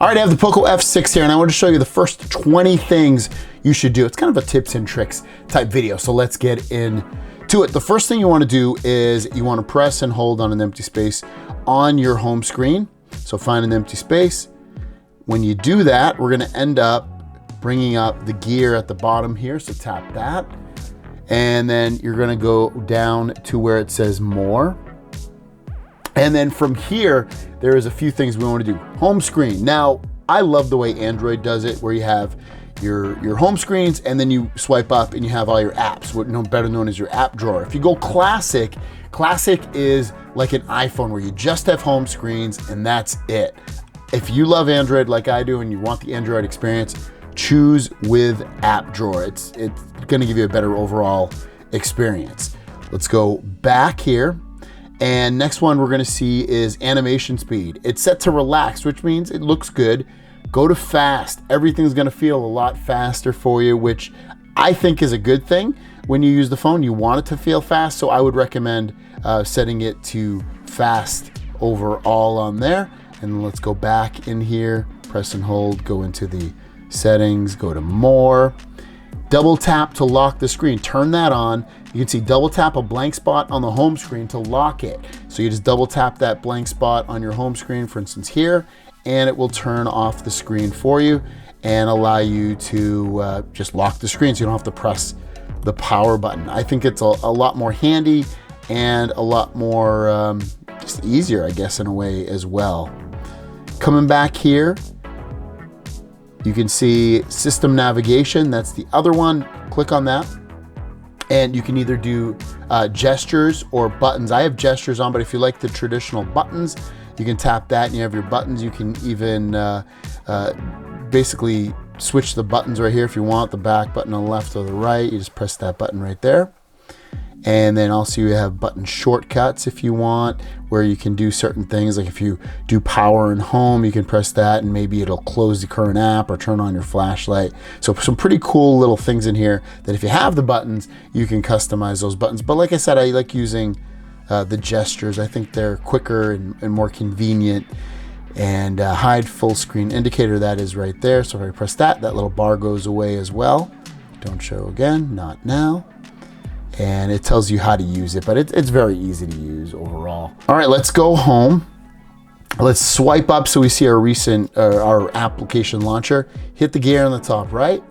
All right, I have the Poco F6 here, and I want to show you the first 20 things you should do. It's kind of a tips and tricks type video, so let's get into it. The first thing you want to do is you want to press and hold on an empty space on your home screen. So find an empty space. When you do that, we're going to end up bringing up the gear at the bottom here, so tap that. And then you're going to go down to where it says more. And then from here, there is a few things we want to do. Home screen. Now, I love the way Android does it, where you have your home screens and then you swipe up and you have all your apps, better known as your app drawer. If you go classic, classic is like an iPhone where you just have home screens and that's it. If you love Android like I do and you want the Android experience, choose with app drawer. It's going to give you a better overall experience. Let's go back here. And next one we're gonna see is animation speed. It's set to relaxed, which means it looks good. Go to fast. Everything's gonna feel a lot faster for you, which I think is a good thing. When you use the phone, you want it to feel fast, so I would recommend setting it to fast overall on there. And let's go back in here, press and hold, go into the settings, go to more. Double tap to lock the screen, turn that on. You can see double tap a blank spot on the home screen to lock it. So you just double tap that blank spot on your home screen, for instance here, and it will turn off the screen for you and allow you to just lock the screen so you don't have to press the power button. I think it's a lot more handy and a lot more just easier, I guess, in a way as well. Coming back here, you can see system navigation. That's the other one. Click on that. And you can either do gestures or buttons. I have gestures on, but if you like the traditional buttons, you can tap that and you have your buttons. You can even basically switch the buttons right here if you want, the back button on the left or the right. You just press that button right there. And then also you have button shortcuts if you want, where you can do certain things. Like if you do power and home, you can press that and maybe it'll close the current app or turn on your flashlight. So some pretty cool little things in here that if you have the buttons, you can customize those buttons. But like I said, I like using the gestures. I think they're quicker and more convenient. And hide full screen indicator, that is right there. So if I press that, that little bar goes away as well. Don't show again, not now. And it tells you how to use it, but it's very easy to use overall. All right, let's go home. Let's swipe up so we see our recent, our application launcher. Hit the gear on the top right,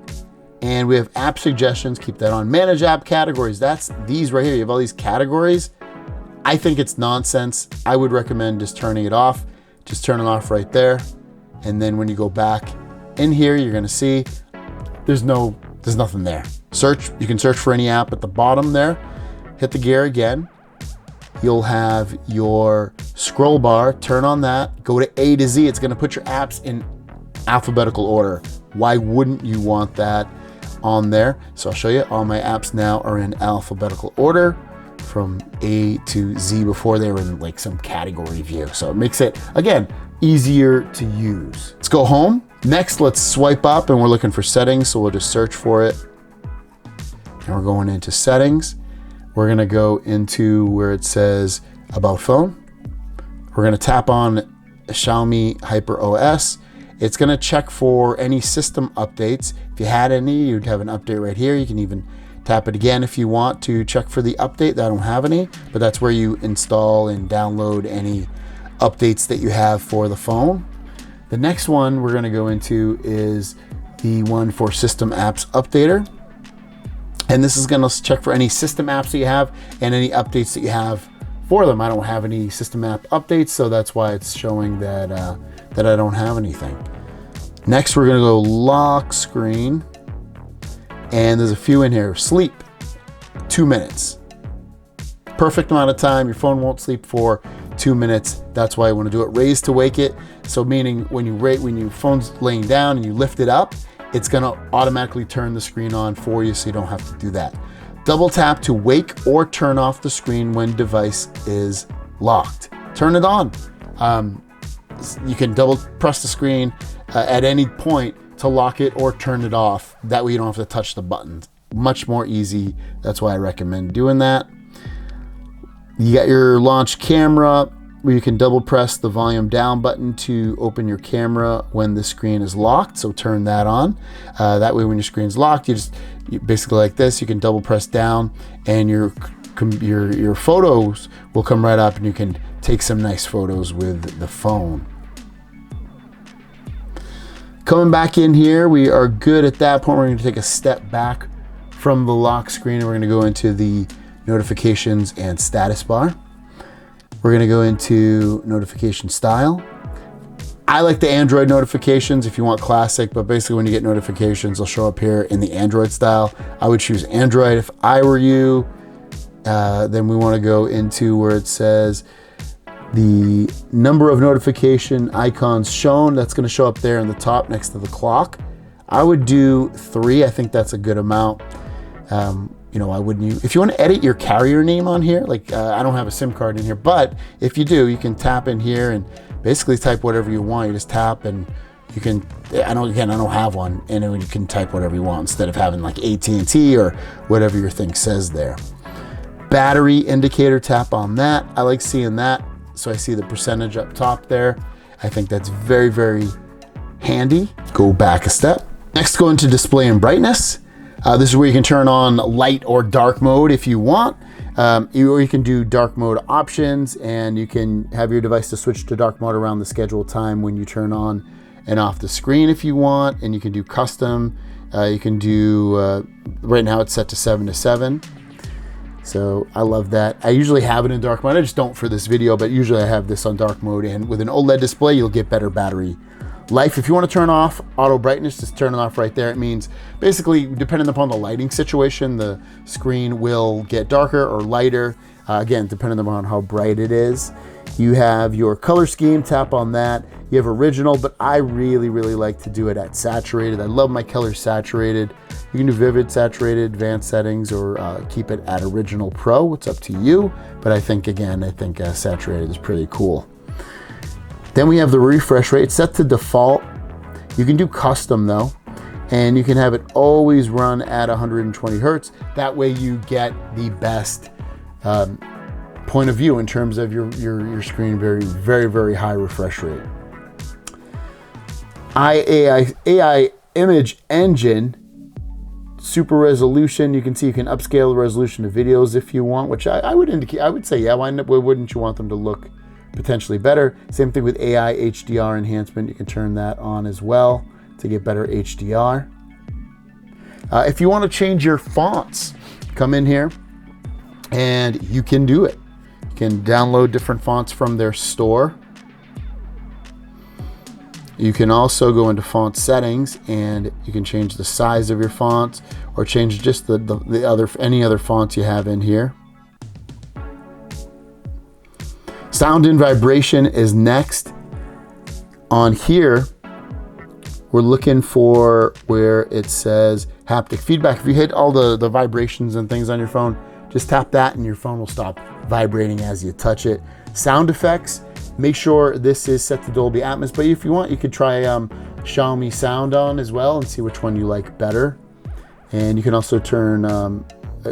and we have app suggestions. Keep that on. Manage app categories. That's these right here. You have all these categories. I think it's nonsense. I would recommend just turning it off. Just turn it off right there. And then when you go back in here, you're gonna see there's nothing there. Search, you can search for any app at the bottom there. Hit the gear again. You'll have your scroll bar, turn on that, go to A to Z. It's gonna put your apps in alphabetical order. Why wouldn't you want that on there? So I'll show you, all my apps now are in alphabetical order from A to Z. Before they were in like some category view. So it makes it, again, easier to use. Let's go home. Next, let's swipe up and we're looking for settings. So we'll just search for it. And we're going into settings. We're gonna go into where it says about phone. We're gonna tap on Xiaomi Hyper OS. It's gonna check for any system updates. If you had any, you'd have an update right here. You can even tap it again if you want to check for the update. I don't have any, but that's where you install and download any updates that you have for the phone. The next one we're gonna go into is the one for System Apps Updater. And this is gonna check for any system apps that you have and any updates that you have for them. I don't have any system app updates, so that's why it's showing that, that I don't have anything. Next, we're gonna go lock screen. And there's a few in here. Sleep, 2 minutes. Perfect amount of time. Your phone won't sleep for 2 minutes. That's why I want to do it. Raise to wake it. So meaning when your phone's laying down and you lift it up, it's gonna automatically turn the screen on for you so you don't have to do that. Double tap to wake or turn off the screen when device is locked. Turn it on. You can double press the screen at any point to lock it or turn it off. That way you don't have to touch the buttons. Much more easy. That's why I recommend doing that. You got your launch camera. where you can double press the volume down button to open your camera when the screen is locked. So turn that on. That way when your screen's locked, you basically like this, you can double press down and your photos will come right up and you can take some nice photos with the phone. Coming back in here, we are good at that point. We're going to take a step back from the lock screen and we're going to go into the notifications and status bar. We're going to go into notification style. I like the Android notifications if you want classic, but basically when you get notifications, they'll show up here in the Android style. I would choose Android if I were you. Then we want to go into where it says the number of notification icons shown. That's going to show up there in the top next to the clock. I would do 3. I think that's a good amount. I wouldn't. If you want to edit your carrier name on here, like I don't have a SIM card in here, but if you do, you can tap in here and basically type whatever you want. You just tap and you can. I don't have one, and you can type whatever you want instead of having like AT&T or whatever your thing says there. Battery indicator, tap on that. I like seeing that, so I see the percentage up top there. I think that's very, very handy. Go back a step. Next, go into display and brightness. This is where you can turn on light or dark mode if you want. Or you can do dark mode options, and you can have your device to switch to dark mode around the scheduled time when you turn on and off the screen if you want. And you can do custom. You can do, right now it's set to 7 to 7. So I love that. I usually have it in dark mode. I just don't for this video, but usually I have this on dark mode. And with an OLED display, you'll get better battery life. If you want to turn off auto brightness, just turn it off right there. It means basically, depending upon the lighting situation, the screen will get darker or lighter. Again, depending upon how bright it is. You have your color scheme, tap on that. You have original, but I really, really like to do it at saturated. I love my colors saturated. You can do vivid, saturated, advanced settings, or keep it at original pro. It's up to you. But I think saturated is pretty cool. Then we have the refresh rate. It's set to default. You can do custom though, and you can have it always run at 120 Hertz. That way you get the best point of view in terms of your screen. Very, very, very high refresh rate. AI image engine, super resolution. You can see you can upscale the resolution of videos if you want, which I would say, yeah, why wouldn't you want them to look potentially better? Same thing with AI HDR enhancement. You can turn that on as well to get better HDR. If you want to change your fonts, come in here and you can do it. You can download different fonts from their store. You can also go into font settings and you can change the size of your fonts or change just any other fonts you have in here. Sound and vibration is next. On here, we're looking for where it says haptic feedback. If you hit all the vibrations and things on your phone, just tap that and your phone will stop vibrating as you touch it. Sound effects, make sure this is set to Dolby Atmos, but if you want, you could try Xiaomi Sound on as well and see which one you like better. And you can also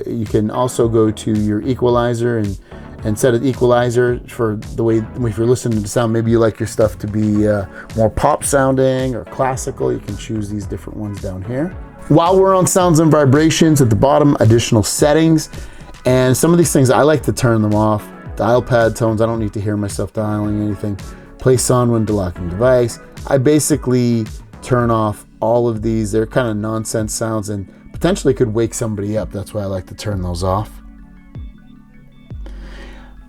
you can also go to your equalizer and set an equalizer for the way, if you're listening to sound, maybe you like your stuff to be more pop sounding or classical. You can choose these different ones down here. While we're on sounds and vibrations, at the bottom, additional settings. And some of these things, I like to turn them off. Dial pad tones, I don't need to hear myself dialing anything. Play song when locking device. I basically turn off all of these. They're kind of nonsense sounds and potentially could wake somebody up. That's why I like to turn those off.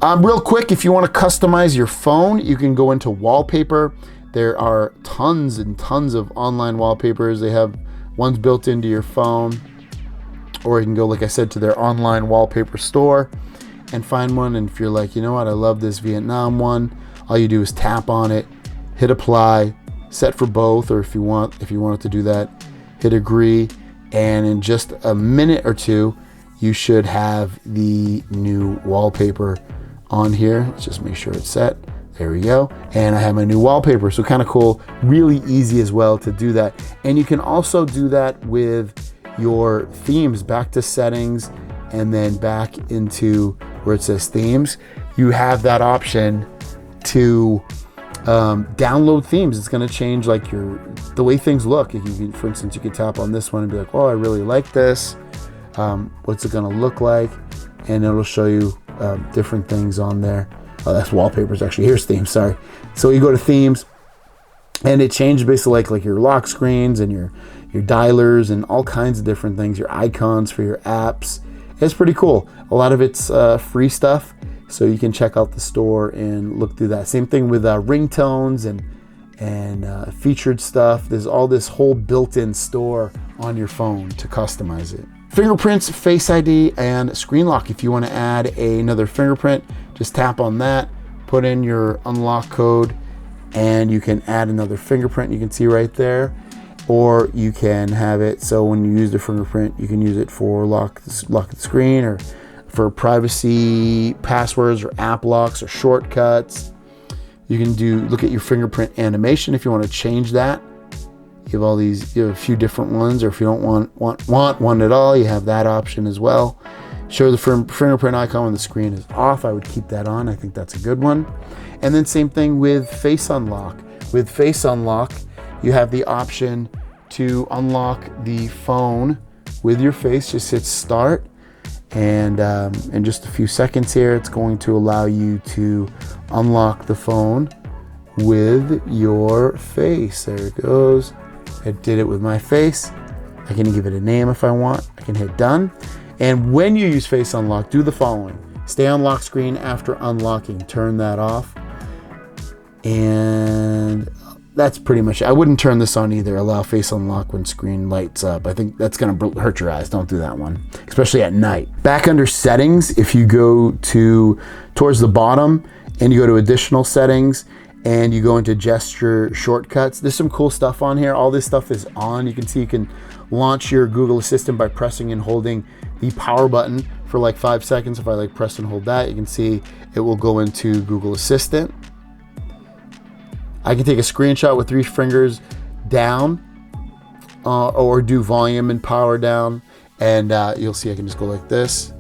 Real quick, if you want to customize your phone, you can go into wallpaper. There are tons and tons of online wallpapers. They have ones built into your phone, or you can go, like I said, to their online wallpaper store and find one. And if you're like, you know what, I love this Vietnam one, all you do is tap on it, hit apply, set for both, or if you wanted to do that, hit agree, and in just a minute or two, you should have the new wallpaper on here. Let's just make sure it's set. There we go. And I have my new wallpaper. So kind of cool, really easy as well to do that. And you can also do that with your themes. Back to settings and then back into where it says themes. You have that option to download themes. It's going to change like the way things look. If you can, for instance, you can tap on this one and be like, oh, I really like this. What's it going to look like? And it'll show you different things on there. Oh, that's wallpapers actually. Here's themes, sorry. So you go to themes and it changes basically like your lock screens and your dialers and all kinds of different things, your icons for your apps. It's pretty cool. A lot of it's free stuff, so you can check out the store and look through that. Same thing with ringtones and featured stuff. There's all this whole built-in store on your phone to customize it. Fingerprints, Face ID, and screen lock. If you want to add another fingerprint, just tap on that, put in your unlock code, and you can add another fingerprint. You can see right there. Or you can have it so when you use the fingerprint, you can use it for lock the screen, or for privacy passwords or app locks or shortcuts. You can look at your fingerprint animation if you want to change that. You have all these, you have a few different ones, or if you don't want one at all, you have that option as well. Show the fingerprint icon when the screen is off. I would keep that on. I think that's a good one. And then same thing with Face Unlock. With Face Unlock, you have the option to unlock the phone with your face. Just hit start, and in just a few seconds here, it's going to allow you to unlock the phone with your face. There it goes. I did it with my face. I can give it a name if I want. I can hit done. And when you use Face Unlock, do the following. Stay on lock screen after unlocking. Turn that off. And that's pretty much it. I wouldn't turn this on either. Allow Face Unlock when screen lights up. I think that's going to hurt your eyes. Don't do that one, especially at night. Back under settings, if you go towards the bottom and you go to additional settings and you go into gesture shortcuts, there's some cool stuff on here. All this stuff is on. You can see you can launch your Google Assistant by pressing and holding the power button for like 5 seconds. If I press and hold that, you can see it will go into Google Assistant. I can take a screenshot with 3 fingers down, or do volume and power down, and you'll see I can just go like this,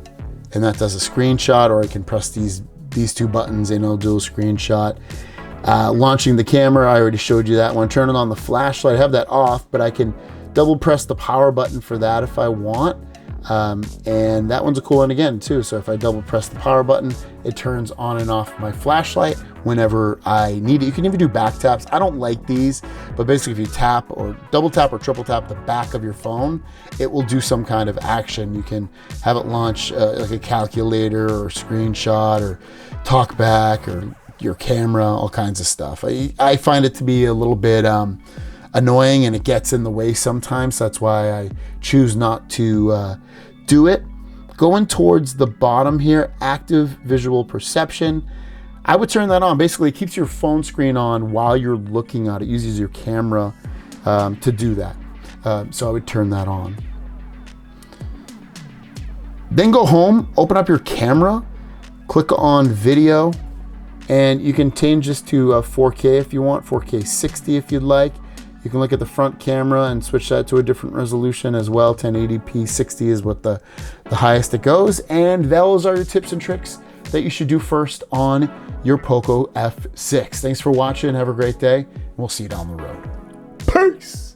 and that does a screenshot. Or I can press these 2 buttons and it'll do a screenshot. Launching the camera, I already showed you that one. Turning on the flashlight, I have that off, but I can double press the power button for that if I want. And that one's a cool one again too. So if I double press the power button, it turns on and off my flashlight whenever I need it. You can even do back taps. I don't like these, but basically if you tap or double tap or triple tap the back of your phone, it will do some kind of action. You can have it launch like a calculator or screenshot or talk back or your camera, all kinds of stuff. I find it to be a little bit annoying, and it gets in the way sometimes. That's why I choose not to do it. Going towards the bottom here, active visual perception, I would turn that on. Basically, it keeps your phone screen on while you're looking at it. It uses your camera to do that. So I would turn that on. Then go home, open up your camera, click on video, and you can change this to 4K if you want, 4K 60 if you'd like. You can look at the front camera and switch that to a different resolution as well. 1080p 60 is what the highest it goes. And those are your tips and tricks that you should do first on your Poco F6. Thanks for watching. Have a great day. We'll see you down the road. Peace.